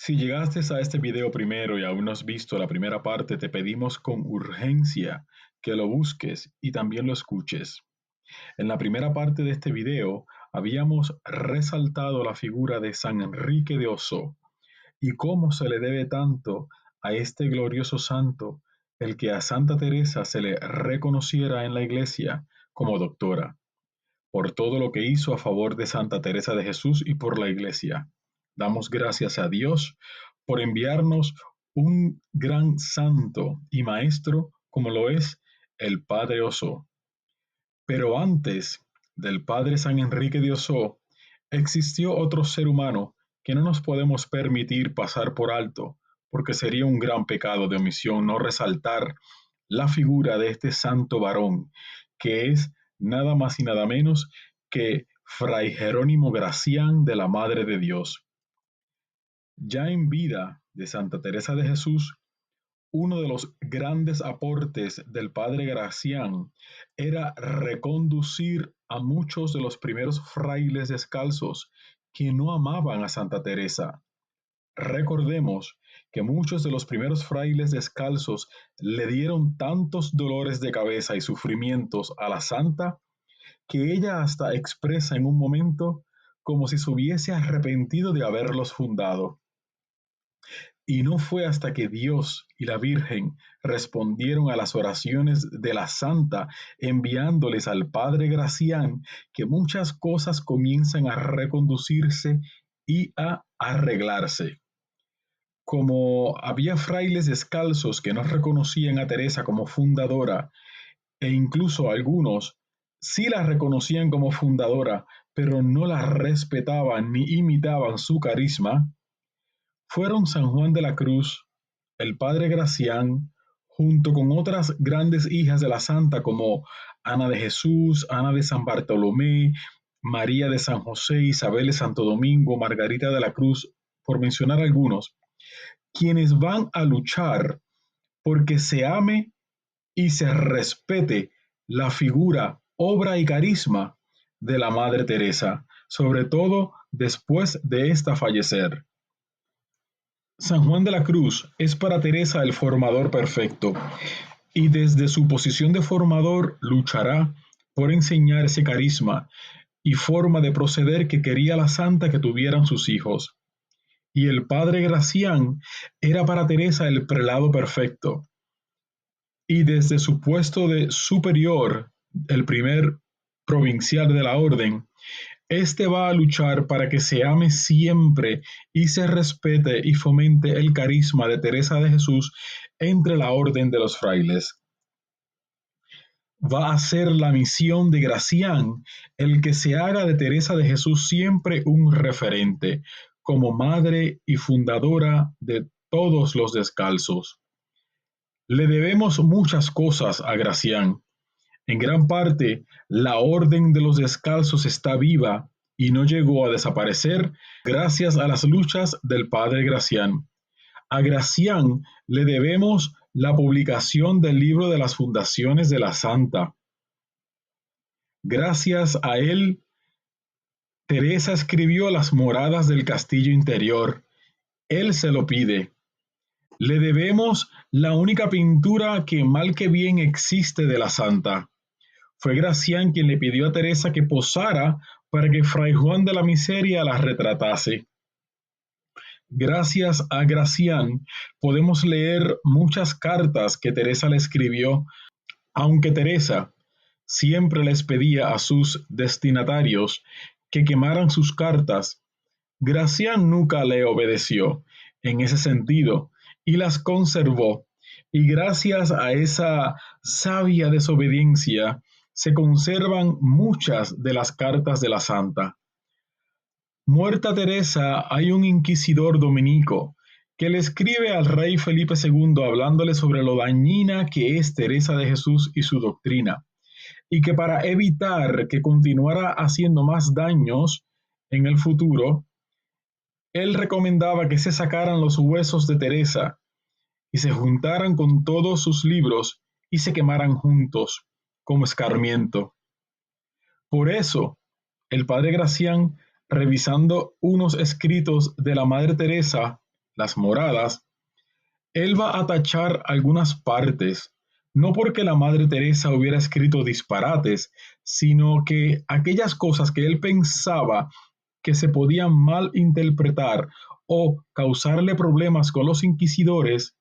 Si llegaste a este video primero y aún no has visto la primera parte, te pedimos con urgencia que lo busques y también lo escuches. En la primera parte de este video habíamos resaltado la figura de San Enrique de Osó y cómo se le debe tanto a este glorioso santo el que a Santa Teresa se le reconociera en la Iglesia como doctora, por todo lo que hizo a favor de Santa Teresa de Jesús y por la Iglesia. Damos gracias a Dios por enviarnos un gran santo y maestro como lo es el Padre Osó. Pero antes del Padre San Enrique de Osó, existió otro ser humano que no nos podemos permitir pasar por alto, porque sería un gran pecado de omisión no resaltar la figura de este santo varón, que es nada más y nada menos que Fray Jerónimo Gracián de la Madre de Dios. Ya en vida de Santa Teresa de Jesús, uno de los grandes aportes del padre Gracián era reconducir a muchos de los primeros frailes descalzos que no amaban a Santa Teresa. Recordemos que muchos de los primeros frailes descalzos le dieron tantos dolores de cabeza y sufrimientos a la santa que ella hasta expresa en un momento como si se hubiese arrepentido de haberlos fundado. Y no fue hasta que Dios y la Virgen respondieron a las oraciones de la Santa, enviándoles al Padre Gracián, que muchas cosas comienzan a reconducirse y a arreglarse. Como había frailes descalzos que no reconocían a Teresa como fundadora, e incluso algunos sí la reconocían como fundadora, pero no la respetaban ni imitaban su carisma, fueron San Juan de la Cruz, el Padre Gracián, junto con otras grandes hijas de la Santa como Ana de Jesús, Ana de San Bartolomé, María de San José, Isabel de Santo Domingo, Margarita de la Cruz, por mencionar algunos, quienes van a luchar porque se ame y se respete la figura, obra y carisma de la Madre Teresa, sobre todo después de esta fallecer. San Juan de la Cruz es para Teresa el formador perfecto y desde su posición de formador luchará por enseñar ese carisma y forma de proceder que quería la santa que tuvieran sus hijos. Y el padre Gracián era para Teresa el prelado perfecto. Y desde su puesto de superior, el primer provincial de la orden, este va a luchar para que se ame siempre y se respete y fomente el carisma de Teresa de Jesús entre la orden de los frailes. Va a ser la misión de Gracián el que se haga de Teresa de Jesús siempre un referente, como madre y fundadora de todos los descalzos. Le debemos muchas cosas a Gracián. En gran parte, la Orden de los Descalzos está viva y no llegó a desaparecer gracias a las luchas del padre Gracián. A Gracián le debemos la publicación del libro de las fundaciones de la Santa. Gracias a él, Teresa escribió las moradas del castillo interior. Él se lo pide. Le debemos la única pintura que mal que bien existe de la Santa. Fue Gracián quien le pidió a Teresa que posara para que Fray Juan de la Miseria la retratase. Gracias a Gracián podemos leer muchas cartas que Teresa le escribió, aunque Teresa siempre les pedía a sus destinatarios que quemaran sus cartas. Gracián nunca le obedeció en ese sentido y las conservó, y gracias a esa sabia desobediencia se conservan muchas de las cartas de la santa. Muerta Teresa, hay un inquisidor dominico que le escribe al rey Felipe II hablándole sobre lo dañina que es Teresa de Jesús y su doctrina, y que para evitar que continuara haciendo más daños en el futuro, él recomendaba que se sacaran los huesos de Teresa y se juntaran con todos sus libros y se quemaran juntos como escarmiento. Por eso, el padre Gracián, revisando unos escritos de la Madre Teresa, las moradas, él va a tachar algunas partes, no porque la Madre Teresa hubiera escrito disparates, sino que aquellas cosas que él pensaba que se podían mal interpretar o causarle problemas con los inquisidores,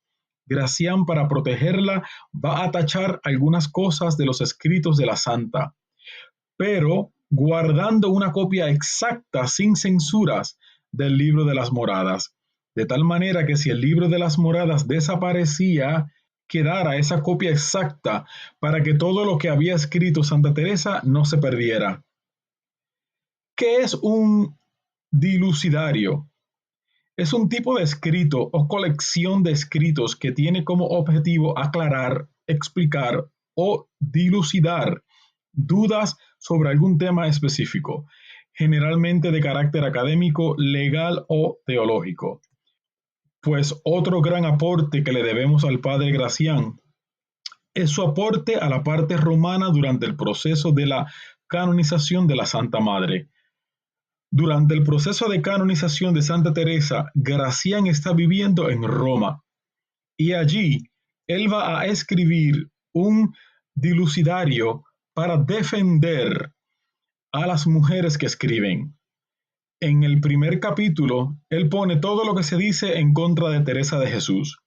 Gracián, para protegerla, va a tachar algunas cosas de los escritos de la santa, pero guardando una copia exacta, sin censuras, del libro de las moradas, de tal manera que si el libro de las moradas desaparecía, quedara esa copia exacta para que todo lo que había escrito Santa Teresa no se perdiera. ¿Qué es un dilucidario? Es un tipo de escrito o colección de escritos que tiene como objetivo aclarar, explicar o dilucidar dudas sobre algún tema específico, generalmente de carácter académico, legal o teológico. Pues otro gran aporte que le debemos al padre Gracián es su aporte a la parte romana durante el proceso de la canonización de la Santa Madre. Durante el proceso de canonización de Santa Teresa, Gracián está viviendo en Roma y allí él va a escribir un dilucidario para defender a las mujeres que escriben. En el primer capítulo, él pone todo lo que se dice en contra de Teresa de Jesús,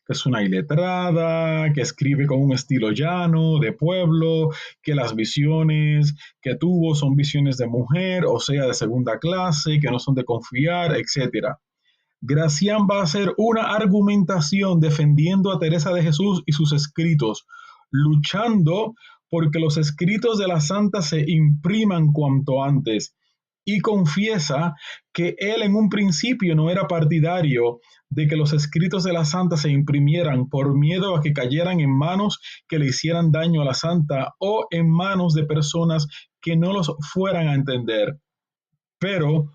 que es una iletrada, que escribe con un estilo llano, de pueblo, que las visiones que tuvo son visiones de mujer, o sea, de segunda clase, que no son de confiar, etc. Gracián va a hacer una argumentación defendiendo a Teresa de Jesús y sus escritos, luchando porque los escritos de la santa se impriman cuanto antes, y confiesa que él en un principio no era partidario de que los escritos de la santa se imprimieran por miedo a que cayeran en manos que le hicieran daño a la santa o en manos de personas que no los fueran a entender. Pero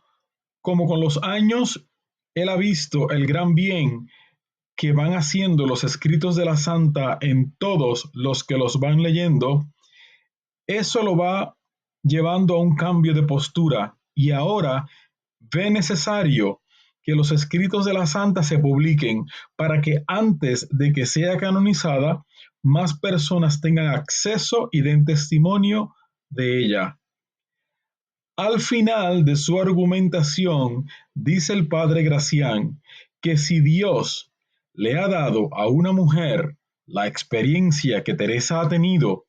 como con los años él ha visto el gran bien que van haciendo los escritos de la santa en todos los que los van leyendo, eso lo va llevando a un cambio de postura y ahora ve necesario que los escritos de la santa se publiquen para que antes de que sea canonizada, más personas tengan acceso y den testimonio de ella. Al final de su argumentación, dice el padre Gracián que si Dios le ha dado a una mujer la experiencia que Teresa ha tenido,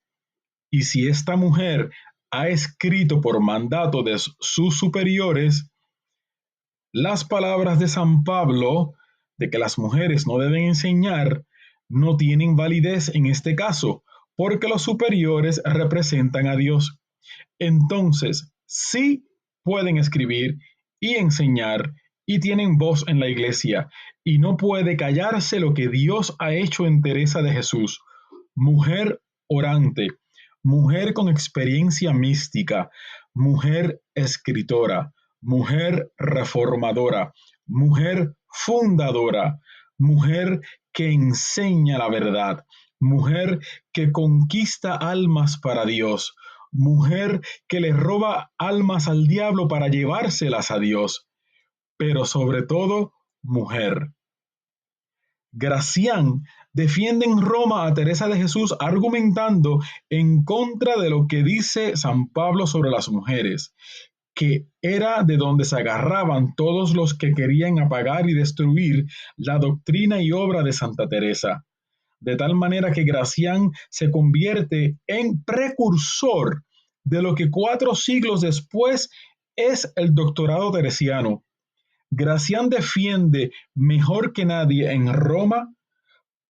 y si esta mujer ha escrito por mandato de sus superiores, las palabras de San Pablo de que las mujeres no deben enseñar no tienen validez en este caso, porque los superiores representan a Dios. Entonces, sí pueden escribir y enseñar y tienen voz en la iglesia, y no puede callarse lo que Dios ha hecho en Teresa de Jesús, mujer orante, mujer con experiencia mística, mujer escritora, mujer reformadora, mujer fundadora, mujer que enseña la verdad, mujer que conquista almas para Dios, mujer que le roba almas al diablo para llevárselas a Dios, pero sobre todo, mujer. Gracián defiende en Roma a Teresa de Jesús argumentando en contra de lo que dice San Pablo sobre las mujeres, que era de donde se agarraban todos los que querían apagar y destruir la doctrina y obra de Santa Teresa. De tal manera que Gracián se convierte en precursor de lo que 4 siglos después es el doctorado teresiano. Gracián defiende mejor que nadie en Roma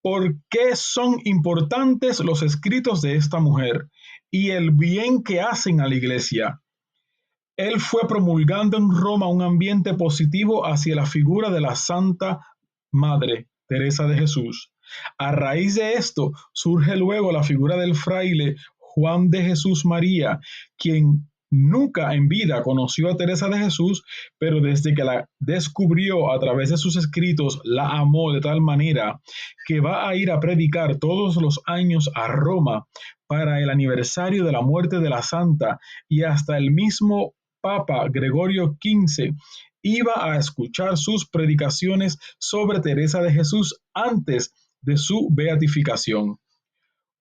por qué son importantes los escritos de esta mujer y el bien que hacen a la iglesia. Él fue promulgando en Roma un ambiente positivo hacia la figura de la Santa Madre Teresa de Jesús. A raíz de esto surge luego la figura del fraile Juan de Jesús María, quien nunca en vida conoció a Teresa de Jesús, pero desde que la descubrió a través de sus escritos, la amó de tal manera que va a ir a predicar todos los años a Roma para el aniversario de la muerte de la santa, y hasta el mismo Papa Gregorio XV iba a escuchar sus predicaciones sobre Teresa de Jesús antes de su beatificación.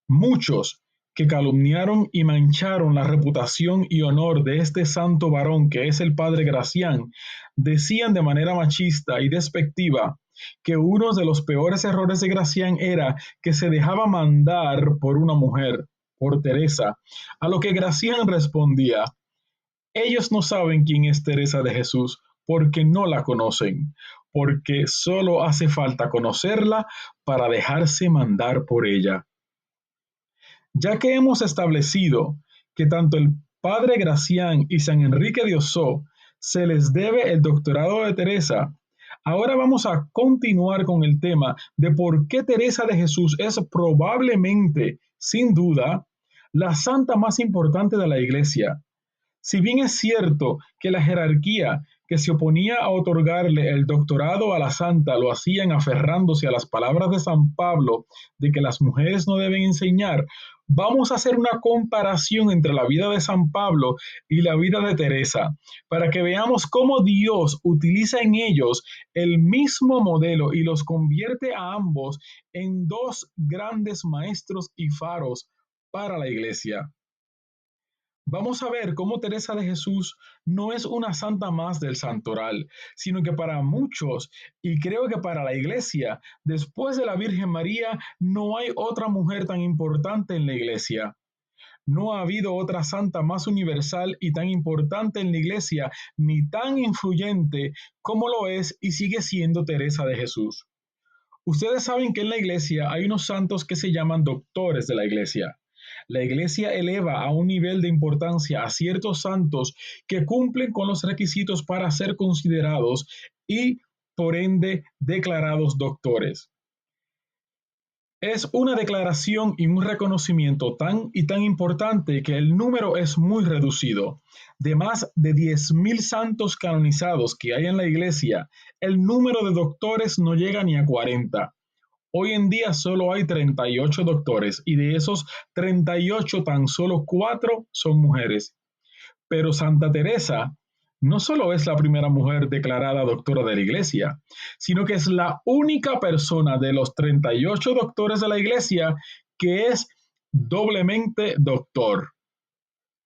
Muchos que calumniaron y mancharon la reputación y honor de este santo varón que es el padre Gracián, decían de manera machista y despectiva que uno de los peores errores de Gracián era que se dejaba mandar por una mujer, por Teresa, a lo que Gracián respondía: ellos no saben quién es Teresa de Jesús porque no la conocen, porque solo hace falta conocerla para dejarse mandar por ella. Ya que hemos establecido que tanto el padre Gracián y San Enrique de Ossó se les debe el doctorado de Teresa, ahora vamos a continuar con el tema de por qué Teresa de Jesús es probablemente, sin duda, la santa más importante de la Iglesia. Si bien es cierto que la jerarquía que se oponía a otorgarle el doctorado a la santa lo hacían aferrándose a las palabras de San Pablo de que las mujeres no deben enseñar, vamos a hacer una comparación entre la vida de San Pablo y la vida de Teresa, para que veamos cómo Dios utiliza en ellos el mismo modelo y los convierte a ambos en dos grandes maestros y faros para la Iglesia. Vamos a ver cómo Teresa de Jesús no es una santa más del santoral, sino que para muchos, y creo que para la Iglesia, después de la Virgen María, no hay otra mujer tan importante en la Iglesia. No ha habido otra santa más universal y tan importante en la Iglesia, ni tan influyente como lo es y sigue siendo Teresa de Jesús. Ustedes saben que en la Iglesia hay unos santos que se llaman doctores de la Iglesia. La Iglesia eleva a un nivel de importancia a ciertos santos que cumplen con los requisitos para ser considerados y, por ende, declarados doctores. Es una declaración y un reconocimiento tan y tan importante que el número es muy reducido. De más de 10.000 santos canonizados que hay en la Iglesia, el número de doctores no llega ni a 40. Hoy en día solo hay 38 doctores y de esos 38 tan solo 4 son mujeres. Pero Santa Teresa no solo es la primera mujer declarada doctora de la Iglesia, sino que es la única persona de los 38 doctores de la Iglesia que es doblemente doctor.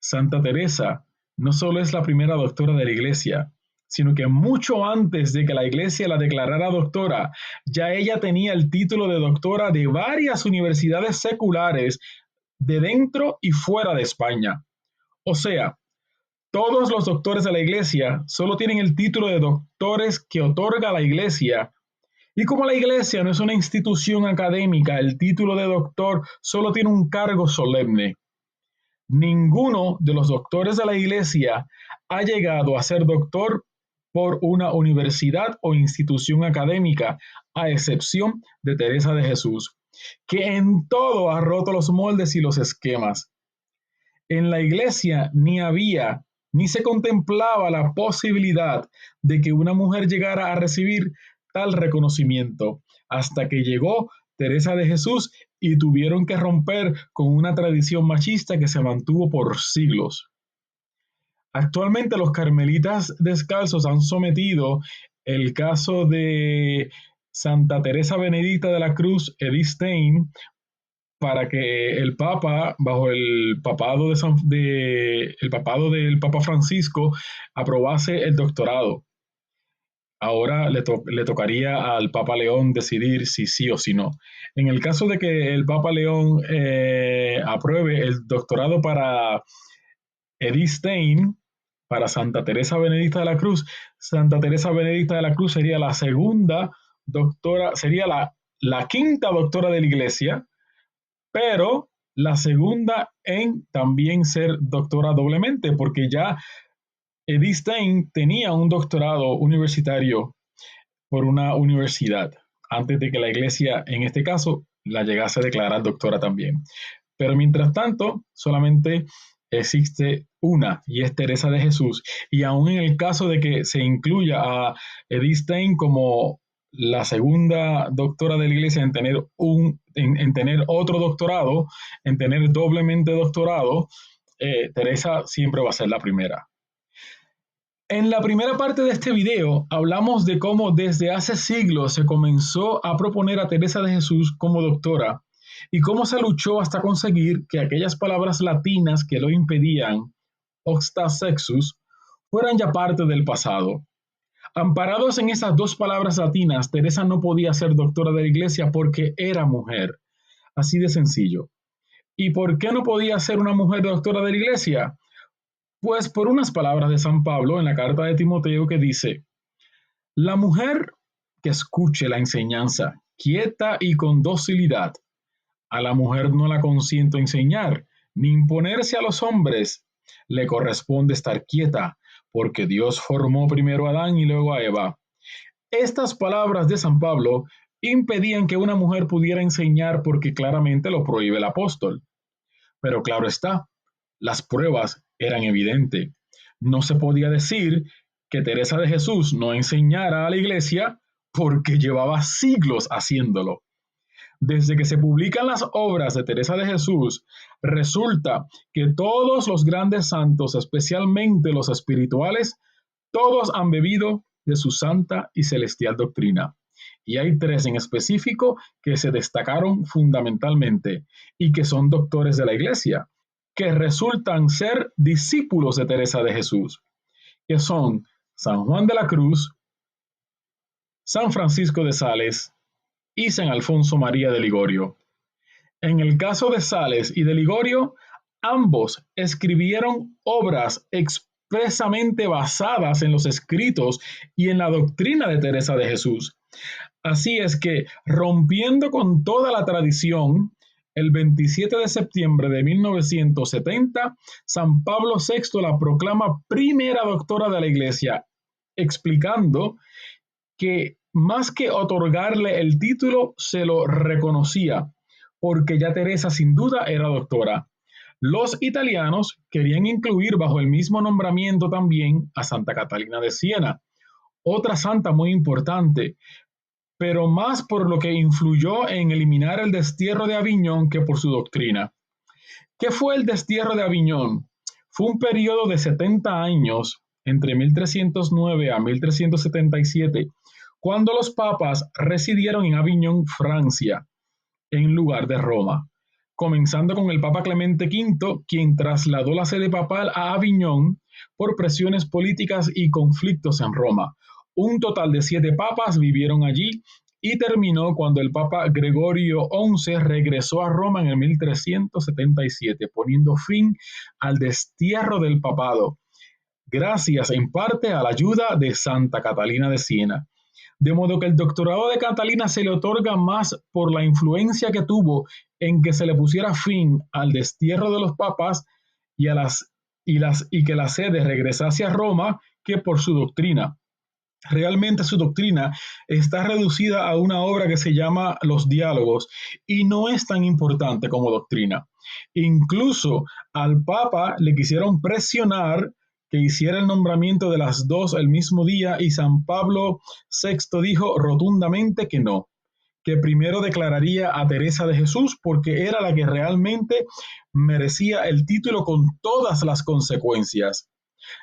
Santa Teresa no solo es la primera doctora de la Iglesia, sino que mucho antes de que la Iglesia la declarara doctora, ya ella tenía el título de doctora de varias universidades seculares de dentro y fuera de España. O sea, todos los doctores de la Iglesia solo tienen el título de doctores que otorga la Iglesia. Y como la Iglesia no es una institución académica, el título de doctor solo tiene un cargo solemne. Ninguno de los doctores de la Iglesia ha llegado a ser doctor por una universidad o institución académica, a excepción de Teresa de Jesús, que en todo ha roto los moldes y los esquemas. En la Iglesia ni había ni se contemplaba la posibilidad de que una mujer llegara a recibir tal reconocimiento, hasta que llegó Teresa de Jesús y tuvieron que romper con una tradición machista que se mantuvo por siglos. Actualmente los carmelitas descalzos han sometido el caso de Santa Teresa Benedicta de la Cruz, Edith Stein, para que el Papa, bajo el papado, el papado del Papa Francisco, aprobase el doctorado. Ahora le tocaría al Papa León decidir si sí o si no. En el caso de que el Papa León apruebe el doctorado para Edith Stein, para Santa Teresa Benedicta de la Cruz, Santa Teresa Benedicta de la Cruz sería la segunda doctora, sería la quinta doctora de la Iglesia, pero la segunda en también ser doctora doblemente, porque ya Edith Stein tenía un doctorado universitario por una universidad, antes de que la Iglesia, en este caso, la llegase a declarar doctora también. Pero mientras tanto, solamente existe una, y es Teresa de Jesús. Y aún en el caso de que se incluya a Edith Stein como la segunda doctora de la Iglesia en tener, en tener otro doctorado, en tener doblemente doctorado, Teresa siempre va a ser la primera. En la primera parte de este video hablamos de cómo desde hace siglos se comenzó a proponer a Teresa de Jesús como doctora y cómo se luchó hasta conseguir que aquellas palabras latinas que lo impedían, oxta sexus, fueran ya parte del pasado. Amparados en esas dos palabras latinas, Teresa no podía ser doctora de la iglesia porque era mujer. Así de sencillo. ¿Y por qué no podía ser una mujer doctora de la iglesia? Pues por unas palabras de San Pablo en la carta de Timoteo que dice, la mujer que escuche la enseñanza quieta y con docilidad, a la mujer no la consiento enseñar, ni imponerse a los hombres, le corresponde estar quieta, porque Dios formó primero a Adán y luego a Eva. Estas palabras de San Pablo impedían que una mujer pudiera enseñar porque claramente lo prohíbe el apóstol. Pero claro está, las pruebas eran evidentes. No se podía decir que Teresa de Jesús no enseñara a la iglesia porque llevaba siglos haciéndolo. Desde que se publican las obras de Teresa de Jesús, resulta que todos los grandes santos, especialmente los espirituales, todos han bebido de su santa y celestial doctrina. Y hay tres en específico que se destacaron fundamentalmente y que son doctores de la iglesia, que resultan ser discípulos de Teresa de Jesús, que son San Juan de la Cruz, San Francisco de Sales y San Alfonso María de Ligorio. En el caso de Sales y de Ligorio, ambos escribieron obras expresamente basadas en los escritos y en la doctrina de Teresa de Jesús. Así es que, rompiendo con toda la tradición, el 27 de septiembre de 1970, San Pablo VI la proclama primera doctora de la Iglesia, explicando que más que otorgarle el título, se lo reconocía, porque ya Teresa sin duda era doctora. Los italianos querían incluir bajo el mismo nombramiento también a Santa Catalina de Siena, otra santa muy importante, pero más por lo que influyó en eliminar el destierro de Aviñón que por su doctrina. ¿Qué fue el destierro de Aviñón? Fue un periodo de 70 años, entre 1309 a 1377, cuando los papas residieron en Aviñón, Francia, en lugar de Roma, comenzando con el Papa Clemente V, quien trasladó la sede papal a Aviñón por presiones políticas y conflictos en Roma. Un total de 7 papas vivieron allí y terminó cuando el Papa Gregorio XI regresó a Roma en el 1377, poniendo fin al destierro del papado, gracias en parte a la ayuda de Santa Catalina de Siena. De modo que el doctorado de Catalina se le otorga más por la influencia que tuvo en que se le pusiera fin al destierro de los papas y, y que la sede regresase a Roma que por su doctrina. Realmente su doctrina está reducida a una obra que se llama Los Diálogos y no es tan importante como doctrina. Incluso al Papa le quisieron presionar que hiciera el nombramiento de las dos el mismo día y San Pablo VI dijo rotundamente que no, que primero declararía a Teresa de Jesús porque era la que realmente merecía el título con todas las consecuencias.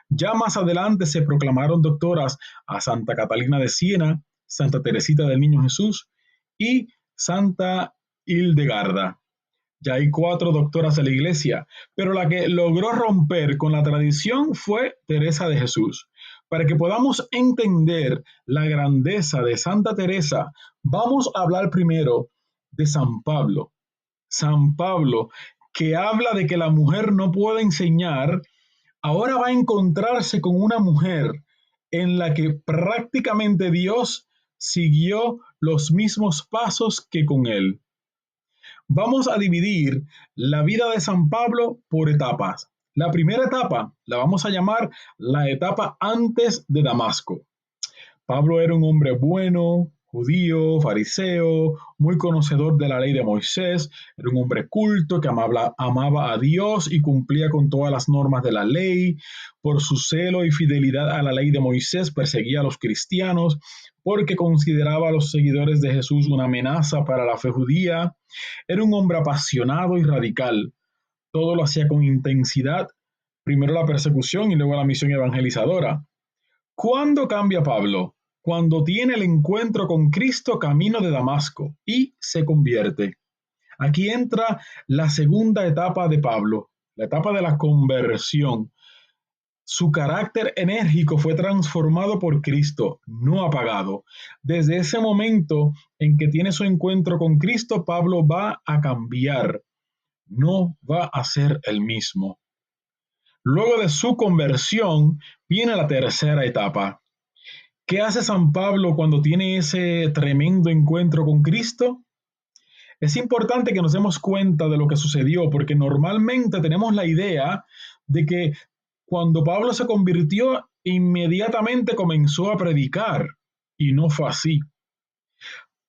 Ya más adelante se proclamaron doctoras a Santa Catalina de Siena, Santa Teresita del Niño Jesús y Santa Hildegarda. Ya hay 4 doctoras de la iglesia, pero la que logró romper con la tradición fue Teresa de Jesús. Para que podamos entender la grandeza de Santa Teresa, vamos a hablar primero de San Pablo. San Pablo, que habla de que la mujer no puede enseñar, ahora va a encontrarse con una mujer en la que prácticamente Dios siguió los mismos pasos que con él. Vamos a dividir la vida de San Pablo por etapas. La primera etapa la vamos a llamar la etapa antes de Damasco. Pablo era un hombre bueno, judío, fariseo, muy conocedor de la ley de Moisés, era un hombre culto que amaba a Dios y cumplía con todas las normas de la ley. Por su celo y fidelidad a la ley de Moisés perseguía a los cristianos porque consideraba a los seguidores de Jesús una amenaza para la fe judía. Era un hombre apasionado y radical. Todo lo hacía con intensidad, primero la persecución y luego la misión evangelizadora. ¿Cuándo cambia Pablo? Cuando tiene el encuentro con Cristo camino de Damasco y se convierte. Aquí entra la segunda etapa de Pablo, la etapa de la conversión. Su carácter enérgico fue transformado por Cristo, no apagado. Desde ese momento en que tiene su encuentro con Cristo, Pablo va a cambiar, no va a ser el mismo. Luego de su conversión viene la tercera etapa. ¿Qué hace San Pablo cuando tiene ese tremendo encuentro con Cristo? Es importante que nos demos cuenta de lo que sucedió, porque normalmente tenemos la idea de que cuando Pablo se convirtió, inmediatamente comenzó a predicar, y no fue así.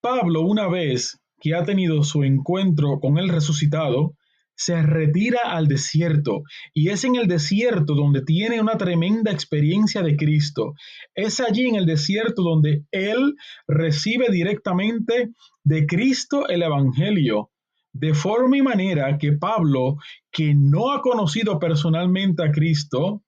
Pablo, una vez que ha tenido su encuentro con el resucitado, se retira al desierto y es en el desierto donde tiene una tremenda experiencia de Cristo. Es allí en el desierto donde él recibe directamente de Cristo el Evangelio. De forma y manera que Pablo, que no ha conocido personalmente a Cristo,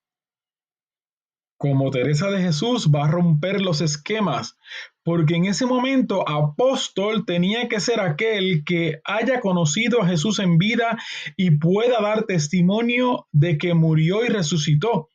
como Teresa de Jesús, va a romper los esquemas, porque en ese momento apóstol tenía que ser aquel que haya conocido a Jesús en vida y pueda dar testimonio de que murió y resucitó.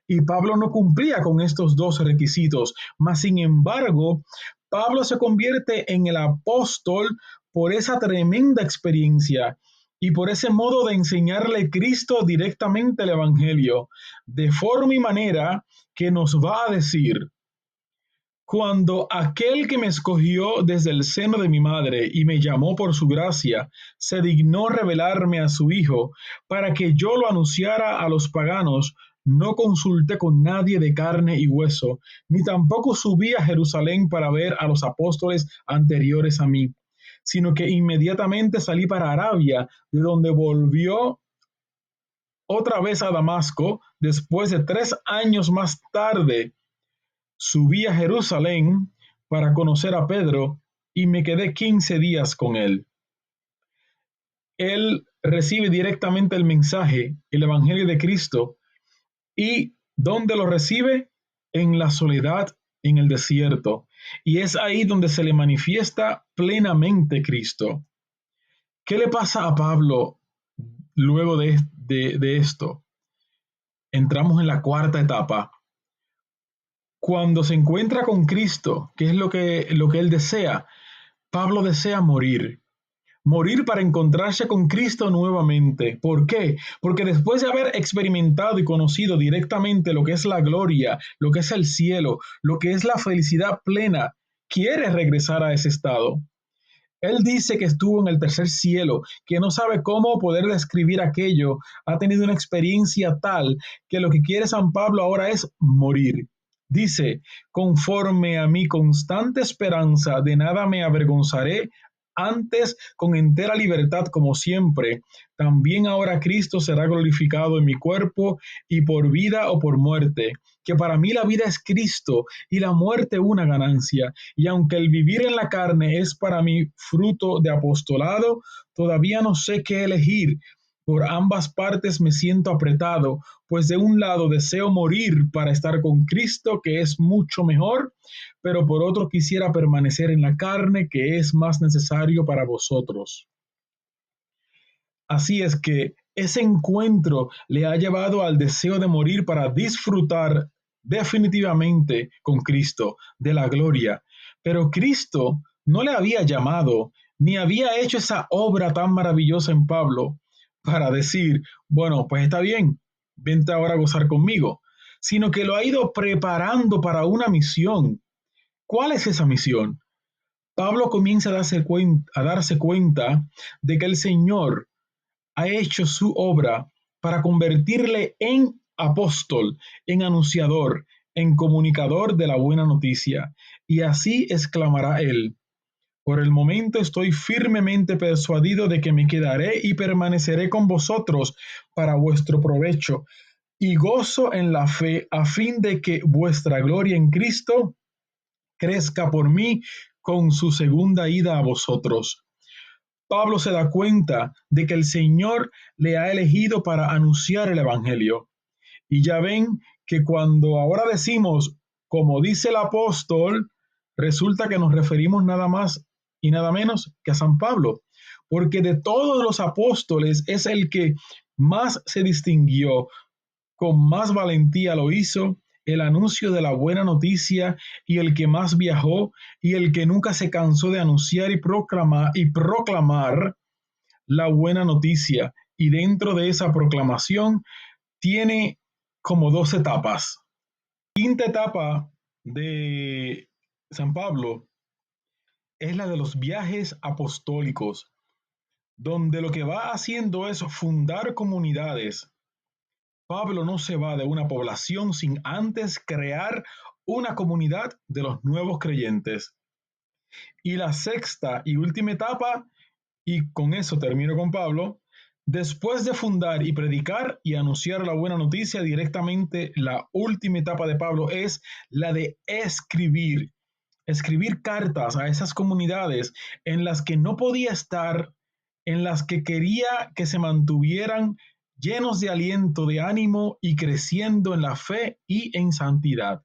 Y Pablo no cumplía con estos dos requisitos, mas sin embargo, Pablo se convierte en el apóstol por esa tremenda experiencia y por ese modo de enseñarle Cristo directamente el Evangelio, de forma y manera que nos va a decir, cuando aquel que me escogió desde el seno de mi madre y me llamó por su gracia, se dignó revelarme a su Hijo para que yo lo anunciara a los paganos, no consulté con nadie de carne y hueso, ni tampoco subí a Jerusalén para ver a los apóstoles anteriores a mí, sino que inmediatamente salí para Arabia, de donde volvió otra vez a Damasco, después de 3 años más tarde subí a Jerusalén para conocer a Pedro y me quedé 15 días con él. Él recibe directamente el mensaje, el Evangelio de Cristo, y ¿dónde lo recibe? En la soledad, en el desierto. Y es ahí donde se le manifiesta plenamente Cristo. ¿Qué le pasa a Pablo luego de esto? Entramos en la cuarta etapa. Cuando se encuentra con Cristo, ¿qué es lo que él desea? Pablo desea morir. Morir para encontrarse con Cristo nuevamente. ¿Por qué? Porque después de haber experimentado y conocido directamente lo que es la gloria, lo que es el cielo, lo que es la felicidad plena, quiere regresar a ese estado. Él dice que estuvo en el tercer cielo, que no sabe cómo poder describir aquello, ha tenido una experiencia tal que lo que quiere San Pablo ahora es morir. Dice, conforme a mi constante esperanza, de nada me avergonzaré, antes con entera libertad como siempre, también ahora Cristo será glorificado en mi cuerpo y por vida o por muerte, que para mí la vida es Cristo y la muerte una ganancia. Y aunque el vivir en la carne es para mí fruto de apostolado, todavía no sé qué elegir. Por ambas partes me siento apretado, pues de un lado deseo morir para estar con Cristo, que es mucho mejor, pero por otro quisiera permanecer en la carne, que es más necesario para vosotros. Así es que ese encuentro le ha llevado al deseo de morir para disfrutar definitivamente con Cristo de la gloria. Pero Cristo no le había llamado ni había hecho esa obra tan maravillosa en Pablo para decir, bueno, pues está bien, vente ahora a gozar conmigo, sino que lo ha ido preparando para una misión. ¿Cuál es esa misión? Pablo comienza a darse cuenta de que el Señor ha hecho su obra para convertirle en apóstol, en anunciador, en comunicador de la buena noticia. Y así exclamará él, por el momento estoy firmemente persuadido de que me quedaré y permaneceré con vosotros para vuestro provecho y gozo en la fe a fin de que vuestra gloria en Cristo crezca por mí con su segunda ida a vosotros. Pablo se da cuenta de que el Señor le ha elegido para anunciar el Evangelio. Y ya ven que cuando ahora decimos como dice el apóstol, resulta que nos referimos nada más y nada menos que a San Pablo, porque de todos los apóstoles es el que más se distinguió, con más valentía lo hizo, el anuncio de la buena noticia y el que más viajó y el que nunca se cansó de anunciar y proclamar la buena noticia. Y dentro de esa proclamación tiene como dos etapas. La quinta etapa de San Pablo es la de los viajes apostólicos, donde lo que va haciendo es fundar comunidades. Pablo no se va de una población sin antes crear una comunidad de los nuevos creyentes. Y la sexta y última etapa, y con eso termino con Pablo, después de fundar y predicar y anunciar la buena noticia directamente, la última etapa de Pablo es la de escribir cartas a esas comunidades en las que no podía estar, en las que quería que se mantuvieran llenos de aliento, de ánimo y creciendo en la fe y en santidad.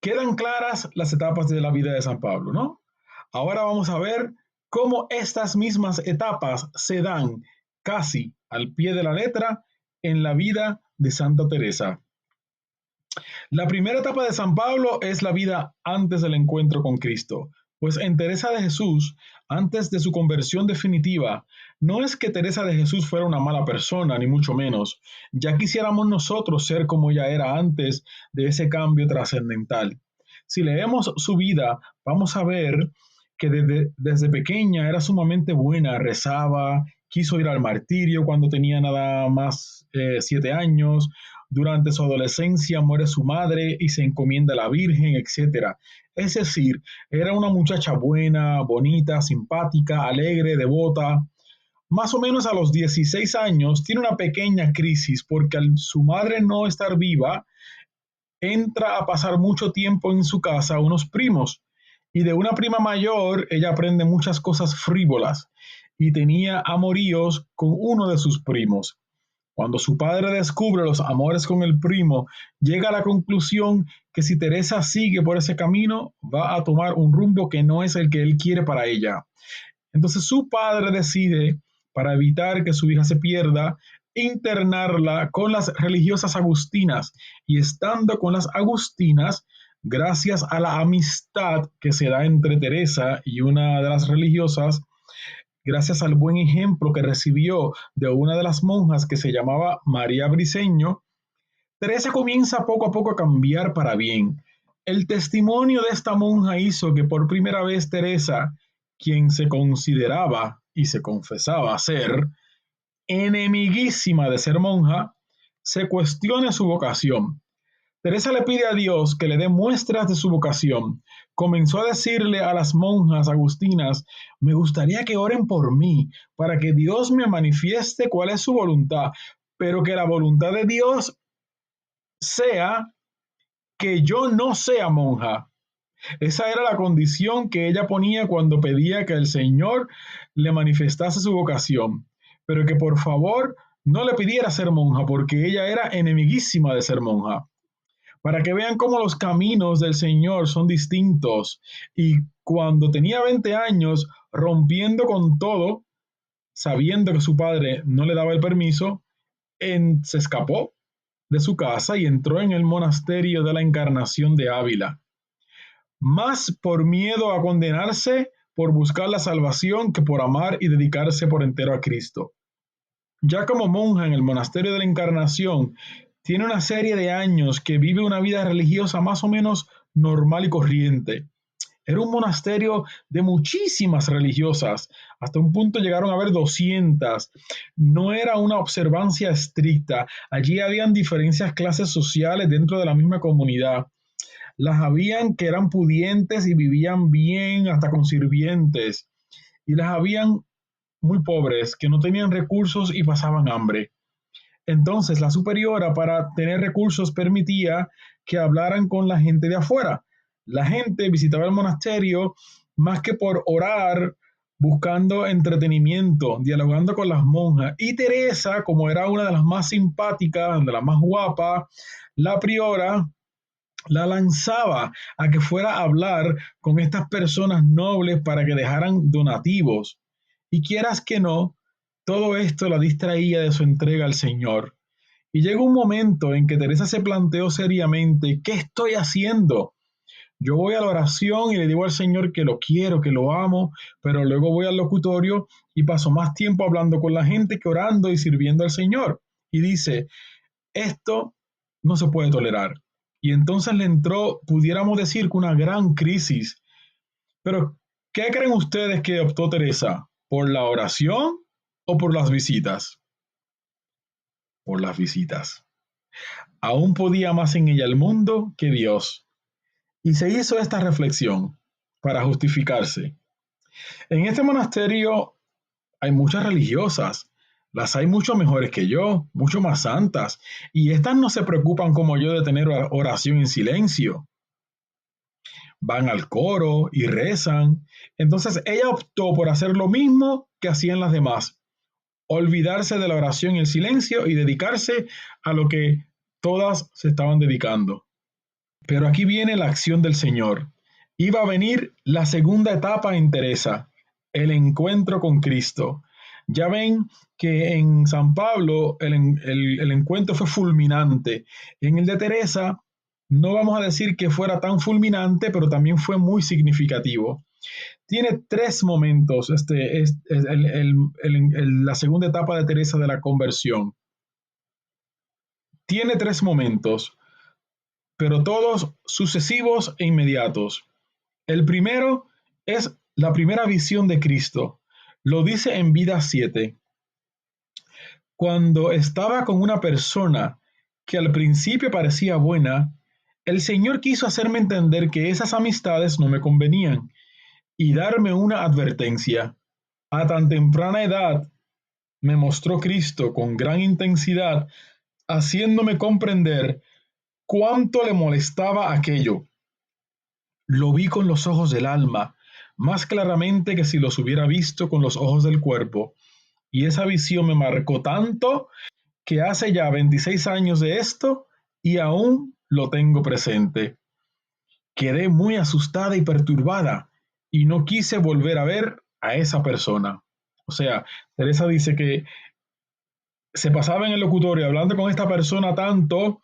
Quedan claras las etapas de la vida de San Pablo, ¿no? Ahora vamos a ver cómo estas mismas etapas se dan casi al pie de la letra en la vida de Santa Teresa. La primera etapa de San Pablo es la vida antes del encuentro con Cristo, pues en Teresa de Jesús, antes de su conversión definitiva, no es que Teresa de Jesús fuera una mala persona, ni mucho menos. Ya quisiéramos nosotros ser como ella era antes de ese cambio trascendental. Si leemos su vida, vamos a ver que desde pequeña era sumamente buena, rezaba, quiso ir al martirio cuando tenía nada más 7 años. Durante su adolescencia muere su madre y se encomienda a la Virgen, etc. Es decir, era una muchacha buena, bonita, simpática, alegre, devota. Más o menos a los 16 años tiene una pequeña crisis porque al su madre no estar viva, entra a pasar mucho tiempo en su casa unos primos. Y de una prima mayor ella aprende muchas cosas frívolas y tenía amoríos con uno de sus primos. Cuando su padre descubre los amores con el primo, llega a la conclusión que si Teresa sigue por ese camino, va a tomar un rumbo que no es el que él quiere para ella. Entonces su padre decide, para evitar que su hija se pierda, internarla con las religiosas agustinas. Y estando con las agustinas, gracias a la amistad que se da entre Teresa y una de las religiosas, gracias al buen ejemplo que recibió de una de las monjas que se llamaba María Briceño, Teresa comienza poco a poco a cambiar para bien. El testimonio de esta monja hizo que por primera vez Teresa, quien se consideraba y se confesaba ser enemiguísima de ser monja, se cuestione su vocación. Teresa le pide a Dios que le dé muestras de su vocación. Comenzó a decirle a las monjas agustinas: me gustaría que oren por mí, para que Dios me manifieste cuál es su voluntad, pero que la voluntad de Dios sea que yo no sea monja. Esa era la condición que ella ponía cuando pedía que el Señor le manifestase su vocación, pero que por favor no le pidiera ser monja, porque ella era enemiguísima de ser monja. Para que vean cómo los caminos del Señor son distintos. Y cuando tenía 20 años, rompiendo con todo, sabiendo que su padre no le daba el permiso, se escapó de su casa y entró en el monasterio de la Encarnación de Ávila, más por miedo a condenarse por buscar la salvación que por amar y dedicarse por entero a Cristo. Ya como monja en el monasterio de la Encarnación, tiene una serie de años que vive una vida religiosa más o menos normal y corriente. Era un monasterio de muchísimas religiosas, hasta un punto llegaron a haber 200. No era una observancia estricta, allí habían diferentes clases sociales dentro de la misma comunidad. Las habían que eran pudientes y vivían bien hasta con sirvientes, y las habían muy pobres que no tenían recursos y pasaban hambre. Entonces la superiora, para tener recursos, permitía que hablaran con la gente de afuera. La gente visitaba el monasterio más que por orar, buscando entretenimiento, dialogando con las monjas. Y Teresa, como era una de las más simpáticas, de las más guapas, la priora la lanzaba a que fuera a hablar con estas personas nobles para que dejaran donativos. Y quieras que no, todo esto la distraía de su entrega al Señor. Y llegó un momento en que Teresa se planteó seriamente, ¿qué estoy haciendo? Yo voy a la oración y le digo al Señor que lo quiero, que lo amo, pero luego voy al locutorio y paso más tiempo hablando con la gente que orando y sirviendo al Señor. Y dice, esto no se puede tolerar. Y entonces le entró, pudiéramos decir, que una gran crisis. Pero, ¿qué creen ustedes que optó Teresa? ¿Por la oración o por las visitas? Por las visitas. Aún podía más en ella el mundo que Dios. Y se hizo esta reflexión para justificarse. En este monasterio hay muchas religiosas, las hay mucho mejores que yo, mucho más santas, y estas no se preocupan como yo de tener oración en silencio. Van al coro y rezan. Entonces ella optó por hacer lo mismo que hacían las demás, olvidarse de la oración y el silencio y dedicarse a lo que todas se estaban dedicando. Pero aquí viene la acción del Señor. Iba a venir la segunda etapa en Teresa, el encuentro con Cristo. Ya ven que en San Pablo el encuentro fue fulminante. En el de Teresa no vamos a decir que fuera tan fulminante, pero también fue muy significativo. Tiene tres momentos la segunda etapa de Teresa de la conversión. Tiene tres momentos, pero todos sucesivos e inmediatos. El primero es la primera visión de Cristo. Lo dice en Vida 7. Cuando estaba con una persona que al principio parecía buena, el Señor quiso hacerme entender que esas amistades no me convenían y darme una advertencia. A tan temprana edad me mostró Cristo con gran intensidad, haciéndome comprender cuánto le molestaba aquello. Lo vi con los ojos del alma, más claramente que si los hubiera visto con los ojos del cuerpo, y esa visión me marcó tanto que hace ya 26 años de esto y aún lo tengo presente. Quedé muy asustada y perturbada y no quise volver a ver a esa persona. O sea, Teresa dice que se pasaba en el locutorio hablando con esta persona tanto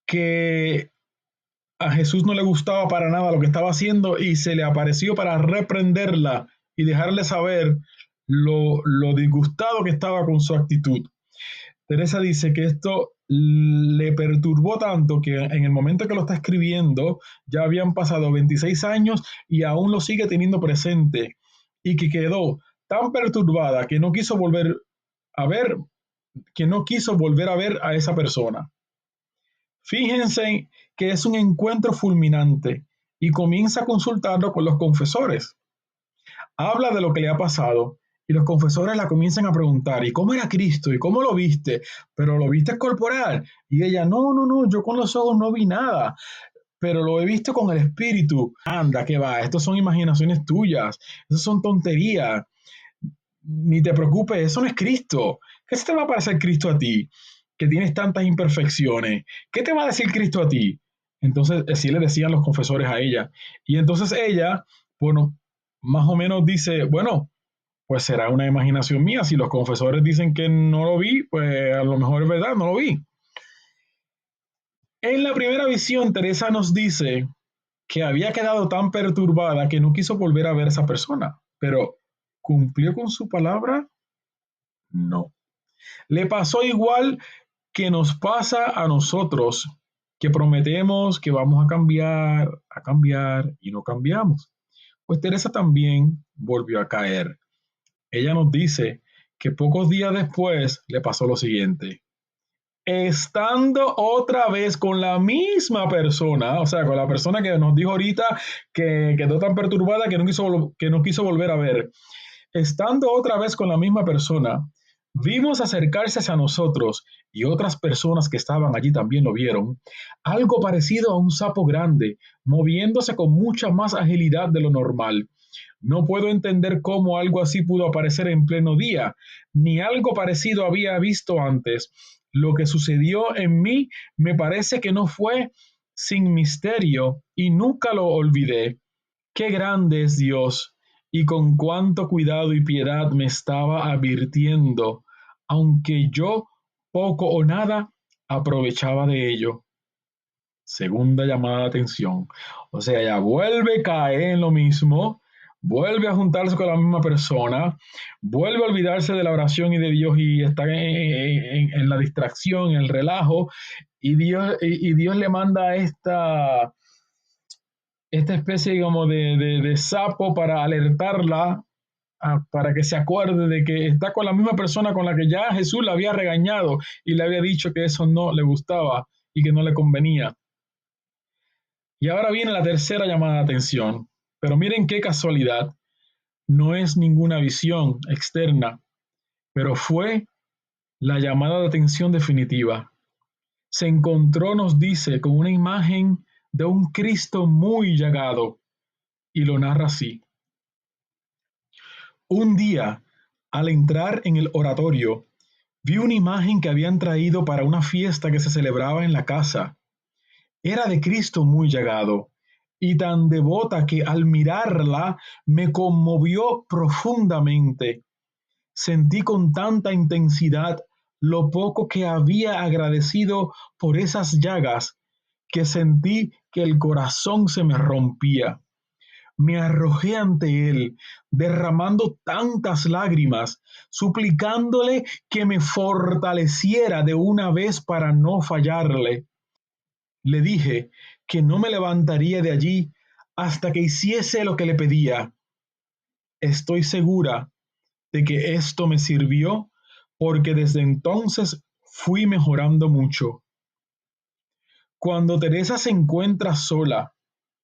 que a Jesús no le gustaba para nada lo que estaba haciendo y se le apareció para reprenderla y dejarle saber lo disgustado que estaba con su actitud. Teresa dice que esto le perturbó tanto que en el momento que lo está escribiendo ya habían pasado 26 años y aún lo sigue teniendo presente y que quedó tan perturbada que no quiso volver a ver, que no quiso volver a ver a esa persona. Fíjense que es un encuentro fulminante y comienza a consultarlo con los confesores. Habla de lo que le ha pasado y los confesores la comienzan a preguntar, ¿y cómo era Cristo? ¿Y cómo lo viste? ¿Pero lo viste corporal? Y ella, no, yo con los ojos no vi nada, pero lo he visto con el espíritu. Anda, que va, estos son imaginaciones tuyas, esas son tonterías. Ni te preocupes, eso no es Cristo. ¿Qué se te va a parecer Cristo a ti? Que tienes tantas imperfecciones. ¿Qué te va a decir Cristo a ti? Entonces, así le decían los confesores a ella. Y entonces ella, bueno, más o menos dice, bueno, pues será una imaginación mía. Si los confesores dicen que no lo vi, pues a lo mejor es verdad, no lo vi. En la primera visión, Teresa nos dice que había quedado tan perturbada que no quiso volver a ver a esa persona, pero ¿cumplió con su palabra? No. Le pasó igual que nos pasa a nosotros, que prometemos que vamos a cambiar y no cambiamos. Pues Teresa también volvió a caer. Ella nos dice que pocos días después le pasó lo siguiente. Estando otra vez con la misma persona, o sea, con la persona que nos dijo ahorita que quedó tan perturbada que no quiso volver a ver, estando otra vez con la misma persona, vimos acercarse a nosotros y otras personas que estaban allí también lo vieron, algo parecido a un sapo grande, moviéndose con mucha más agilidad de lo normal. No puedo entender cómo algo así pudo aparecer en pleno día, ni algo parecido había visto antes. Lo que sucedió en mí me parece que no fue sin misterio y nunca lo olvidé. Qué grande es Dios y con cuánto cuidado y piedad me estaba advirtiendo, aunque yo poco o nada aprovechaba de ello. Segunda llamada de atención. O sea, ya vuelve a caer en lo mismo, vuelve a juntarse con la misma persona, vuelve a olvidarse de la oración y de Dios y está en la distracción, en el relajo, y Dios le manda esta especie como de sapo para alertarla, para que se acuerde de que está con la misma persona con la que ya Jesús la había regañado y le había dicho que eso no le gustaba y que no le convenía. Y ahora viene la tercera llamada de atención. Pero miren qué casualidad. No es ninguna visión externa, pero fue la llamada de atención definitiva. Se encontró, nos dice, con una imagen de un Cristo muy llagado y lo narra así. Un día, al entrar en el oratorio, vi una imagen que habían traído para una fiesta que se celebraba en la casa. Era de Cristo muy llagado y tan devota que al mirarla me conmovió profundamente. Sentí con tanta intensidad lo poco que había agradecido por esas llagas que sentí que el corazón se me rompía. Me arrojé ante él, derramando tantas lágrimas, suplicándole que me fortaleciera de una vez para no fallarle. Le dije que no me levantaría de allí hasta que hiciese lo que le pedía. Estoy segura de que esto me sirvió porque desde entonces fui mejorando mucho. Cuando Teresa se encuentra sola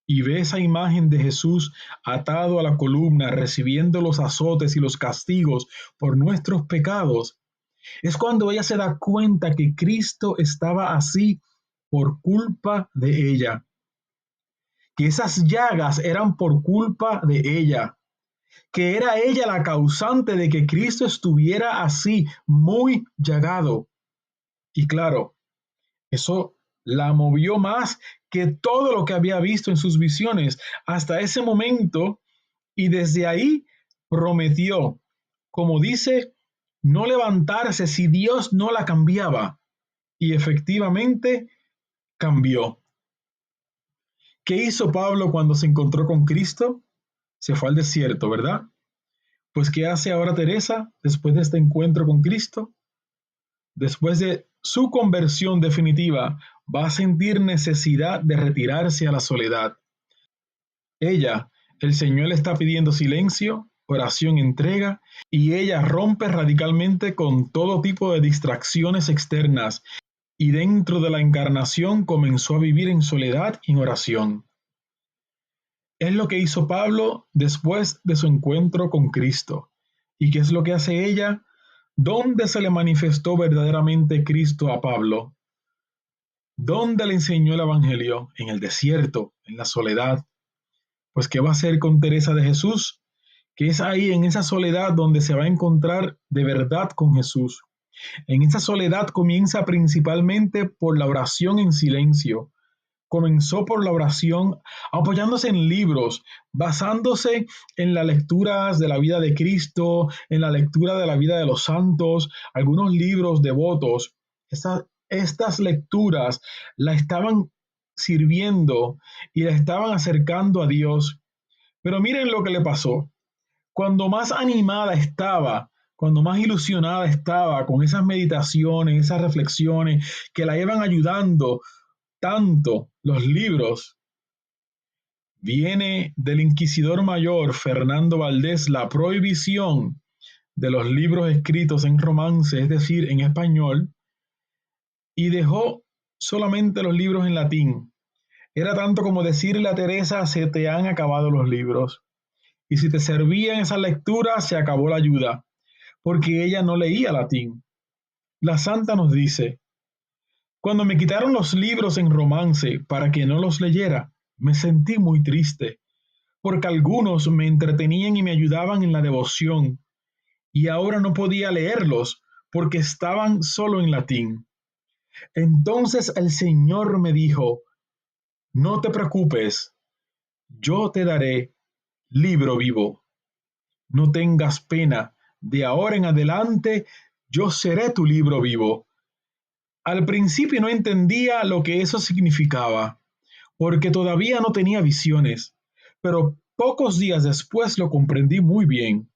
y ve esa imagen de Jesús atado a la columna, recibiendo los azotes y los castigos por nuestros pecados, es cuando ella se da cuenta que Cristo estaba así por culpa de ella, que esas llagas eran por culpa de ella, que era ella la causante de que Cristo estuviera así, muy llagado. Y claro, eso la movió más que todo lo que había visto en sus visiones hasta ese momento, y desde ahí prometió, como dice, no levantarse si Dios no la cambiaba. Y efectivamente cambió. ¿Qué hizo Pablo cuando se encontró con Cristo? Se fue al desierto, ¿verdad? Pues ¿qué hace ahora Teresa después de este encuentro con Cristo? Después de su conversión definitiva, va a sentir necesidad de retirarse a la soledad. Ella, el Señor le está pidiendo silencio, oración, entrega, y ella rompe radicalmente con todo tipo de distracciones externas y dentro de la encarnación comenzó a vivir en soledad y en oración. Es lo que hizo Pablo después de su encuentro con Cristo. ¿Y qué es lo que hace ella? ¿Dónde se le manifestó verdaderamente Cristo a Pablo? ¿Dónde le enseñó el Evangelio? En el desierto, en la soledad. Pues ¿qué va a hacer con Teresa de Jesús? Que es ahí en esa soledad donde se va a encontrar de verdad con Jesús. En esa soledad comienza principalmente por la oración en silencio. Comenzó por la oración, apoyándose en libros, basándose en las lecturas de la vida de Cristo, en la lectura de la vida de los santos, algunos libros devotos. Estas lecturas la estaban sirviendo y la estaban acercando a Dios. Pero miren lo que le pasó. Cuando más animada estaba, cuando más ilusionada estaba con esas meditaciones, esas reflexiones que la iban ayudando tanto los libros, viene del inquisidor mayor Fernando Valdés la prohibición de los libros escritos en romance, es decir, en español, y dejó solamente los libros en latín. Era tanto como decirle a Teresa, se te han acabado los libros. Y si te servían esas lecturas, se acabó la ayuda, porque ella no leía latín. La santa nos dice, cuando me quitaron los libros en romance para que no los leyera, me sentí muy triste, porque algunos me entretenían y me ayudaban en la devoción, y ahora no podía leerlos porque estaban solo en latín. Entonces el Señor me dijo, no te preocupes, yo te daré libro vivo. No tengas pena, de ahora en adelante yo seré tu libro vivo. Al principio no entendía lo que eso significaba, porque todavía no tenía visiones, pero pocos días después lo comprendí muy bien,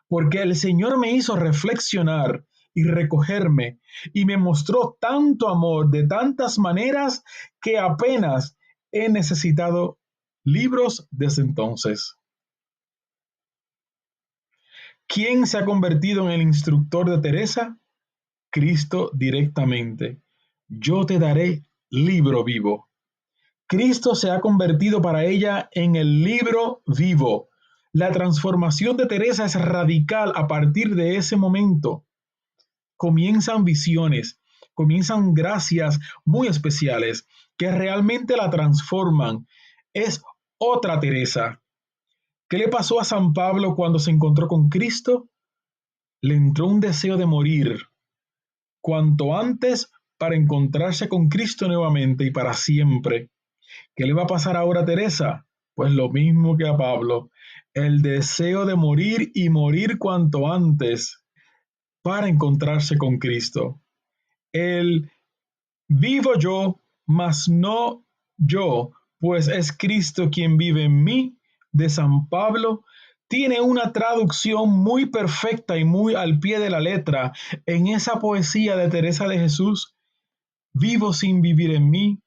porque el Señor me hizo reflexionar y recogerme y me mostró tanto amor de tantas maneras que apenas he necesitado libros desde entonces. ¿Quién se ha convertido en el instructor de Teresa? Cristo directamente. Yo te daré libro vivo. Cristo se ha convertido para ella en el libro vivo. La transformación de Teresa es radical a partir de ese momento. Comienzan visiones, comienzan gracias muy especiales que realmente la transforman. Es otra Teresa. ¿Qué le pasó a San Pablo cuando se encontró con Cristo? Le entró un deseo de morir cuanto antes para encontrarse con Cristo nuevamente y para siempre. ¿Qué le va a pasar ahora a Teresa? Pues lo mismo que a Pablo, el deseo de morir y morir cuanto antes para encontrarse con Cristo. El vivo yo, mas no yo, pues es Cristo quien vive en mí, de San Pablo, tiene una traducción muy perfecta y muy al pie de la letra en esa poesía de Teresa de Jesús. Vivo sin vivir en mí,